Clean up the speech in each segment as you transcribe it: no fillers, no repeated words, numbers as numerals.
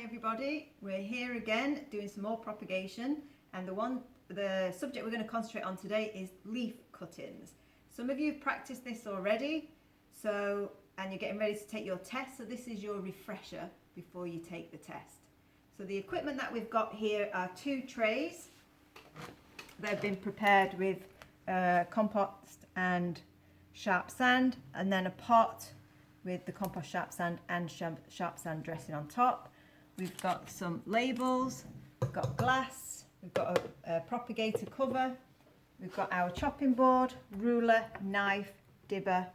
everybody, we're here again doing some more propagation, and the subject we're going to concentrate on today is leaf cuttings. Some of you have practiced this already, and you're getting ready to take your test, so this is your refresher before you take the test. So the equipment that we've got here are 2 trays. They've been prepared with compost and sharp sand, and then a pot with the compost sharp sand and sharp sand dressing on top. We've got some labels, we've got glass, we've got a propagator cover, we've got our chopping board, ruler, knife, dibber,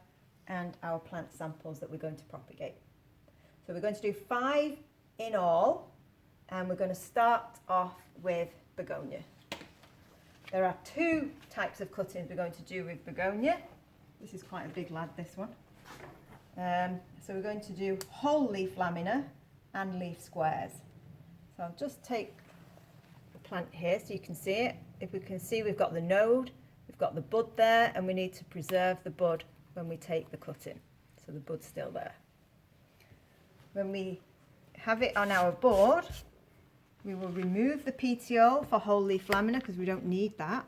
and our plant samples that we're going to propagate. So we're going to do 5 in all, and we're going to start off with begonia. There are 2 types of cuttings we're going to do with begonia. This is quite a big lad, this one. So we're going to do whole leaf lamina and leaf squares. So I'll just take the plant here so you can see it. If we can see, we've got the node, we've got the bud there, and we need to preserve the bud when we take the cutting. So the bud's still there. When we have it on our board, we will remove the PTO for whole leaf lamina because we don't need that.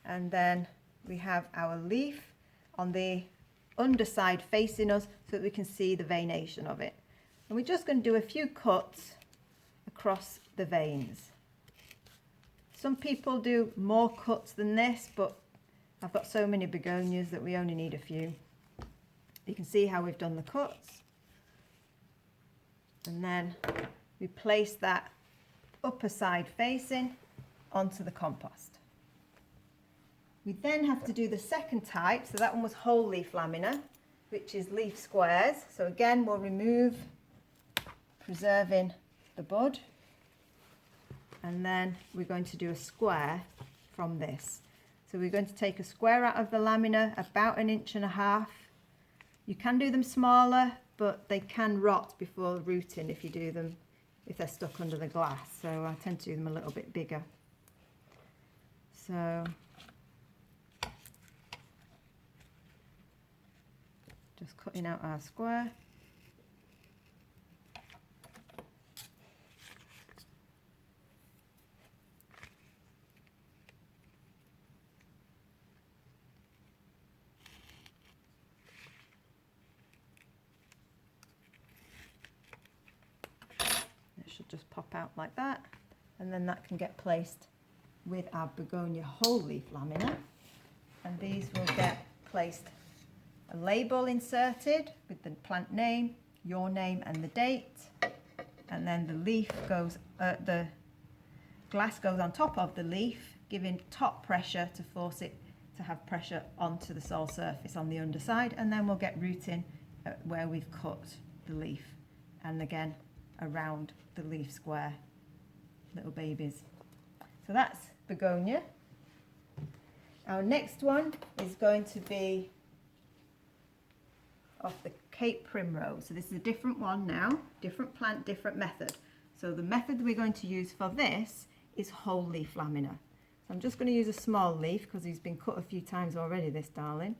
And then we have our leaf on the underside facing us so that we can see the veination of it. And we're just going to do a few cuts across the veins. Some people do more cuts than this, but I've got so many begonias that we only need a few. You can see how we've done the cuts. And then we place that upper side facing onto the compost. We then have to do the second type, so that one was whole leaf lamina, which is leaf squares. So again, we'll remove, preserving the bud, and then we're going to do a square from this. So we're going to take a square out of the lamina, about 1.5 inches. You can do them smaller, but they can rot before rooting if you do them, if they're stuck under the glass. So I tend to do them a little bit bigger. So just cutting out our square. It should just pop out like that, and then that can get placed with our begonia whole leaf lamina, and these will get placed, a label inserted with the plant name, your name and the date, and then the leaf goes, the glass goes on top of the leaf, giving top pressure to force it to have pressure onto the soil surface on the underside, and then we'll get rooting where we've cut the leaf, and again around the leaf square, little babies. So that's begonia. Our next one is going to be off the Cape Primrose. So this is a different one now, different plant, different method. So the method we're going to use for this is whole leaf lamina. So I'm just going to use a small leaf because he's been cut a few times already, this darling.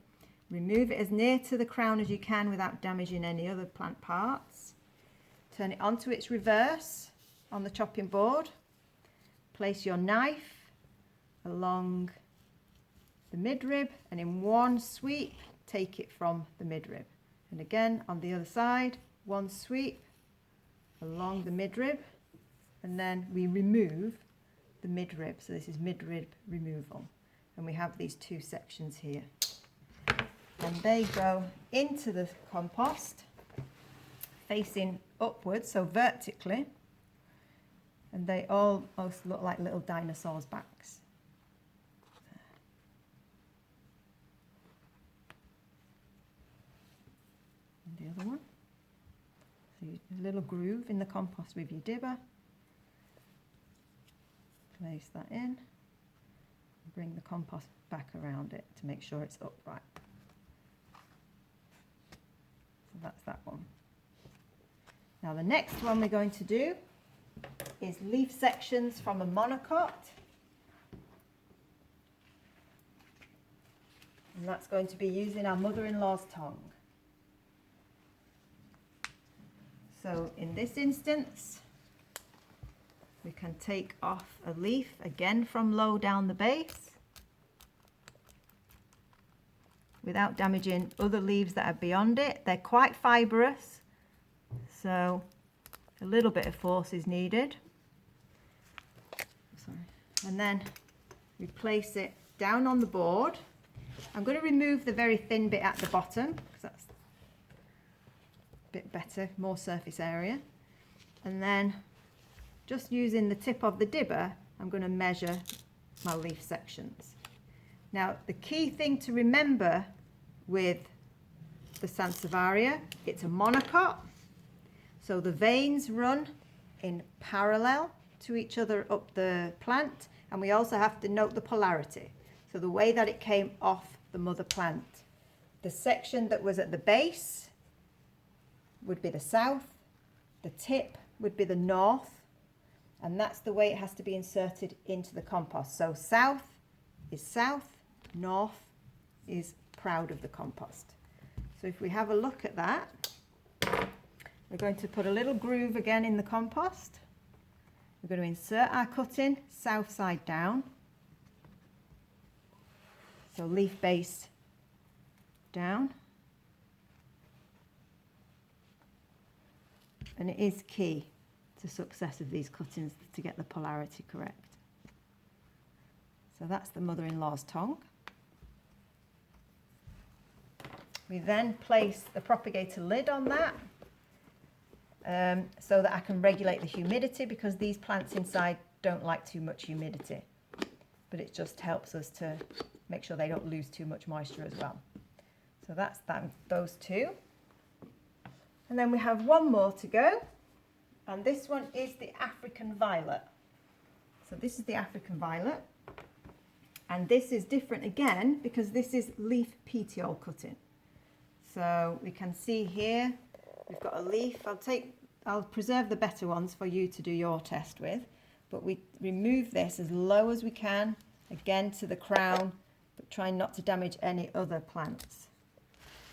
Remove it as near to the crown as you can without damaging any other plant parts. Turn it onto its reverse on the chopping board. Place your knife along the midrib, and in one sweep take it from the midrib. And again on the other side, one sweep along the midrib, and then we remove the midrib. So this is midrib removal, and we have these 2 sections here, and they go into the compost facing upwards, so vertically, and they almost look like little dinosaurs' backs. The other one. So a little groove in the compost with your dibber. Place that in. Bring the compost back around it to make sure it's upright. So that's that one. Now the next one we're going to do is leaf sections from a monocot. And that's going to be using our mother-in-law's tongue. So in this instance, we can take off a leaf again from low down the base without damaging other leaves that are beyond it. They're quite fibrous, so a little bit of force is needed. Sorry. And then we place it down on the board. I'm going to remove the very thin bit at the bottom because that's a bit better, more surface area. And then just using the tip of the dibber, I'm going to measure my leaf sections. Now, the key thing to remember with the Sansevieria, it's a monocot, so the veins run in parallel to each other up the plant, and we also have to note the polarity, so the way that it came off the mother plant. The section that was at the base would be the south, the tip would be the north, and that's the way it has to be inserted into the compost. So south is south, north is proud of the compost. So if we have a look at that, we're going to put a little groove again in the compost. We're going to insert our cutting south side down. So leaf base down. And it is key to success of these cuttings to get the polarity correct. So that's the mother-in-law's tongue. We then place the propagator lid on that so that I can regulate the humidity, because these plants inside don't like too much humidity, but it just helps us to make sure they don't lose too much moisture as well. So that's that, those two. And then we have one more to go, and this one is the African violet. So this is the African violet, and this is different again because this is leaf petiole cutting. So we can see here we've got a leaf. I'll preserve the better ones for you to do your test with, but we remove this as low as we can, again to the crown, but trying not to damage any other plants.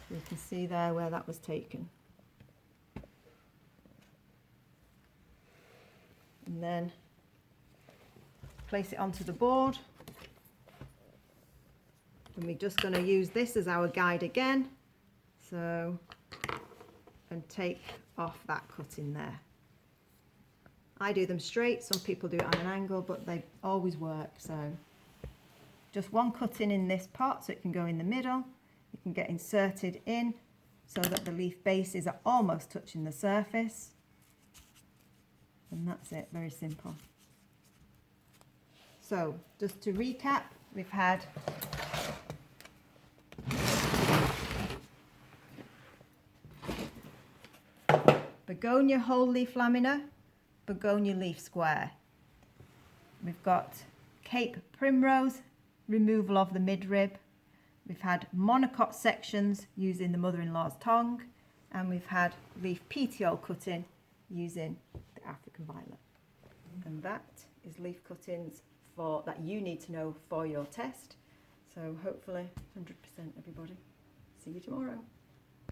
So you can see there where that was taken. And then place it onto the board. And we're just going to use this as our guide again. So, and take off that cutting there. I do them straight, some people do it on an angle, but they always work. So just one cutting in this pot so it can go in the middle. It can get inserted in so that the leaf bases are almost touching the surface. And that's it, very simple. So just to recap, we've had begonia whole leaf lamina, begonia leaf square. We've got Cape primrose, removal of the midrib. We've had monocot sections using the mother-in-law's tongue, and we've had leaf petiole cutting using the African violet. And that is leaf cuttings that you need to know for your test. So hopefully 100% everybody. See you tomorrow.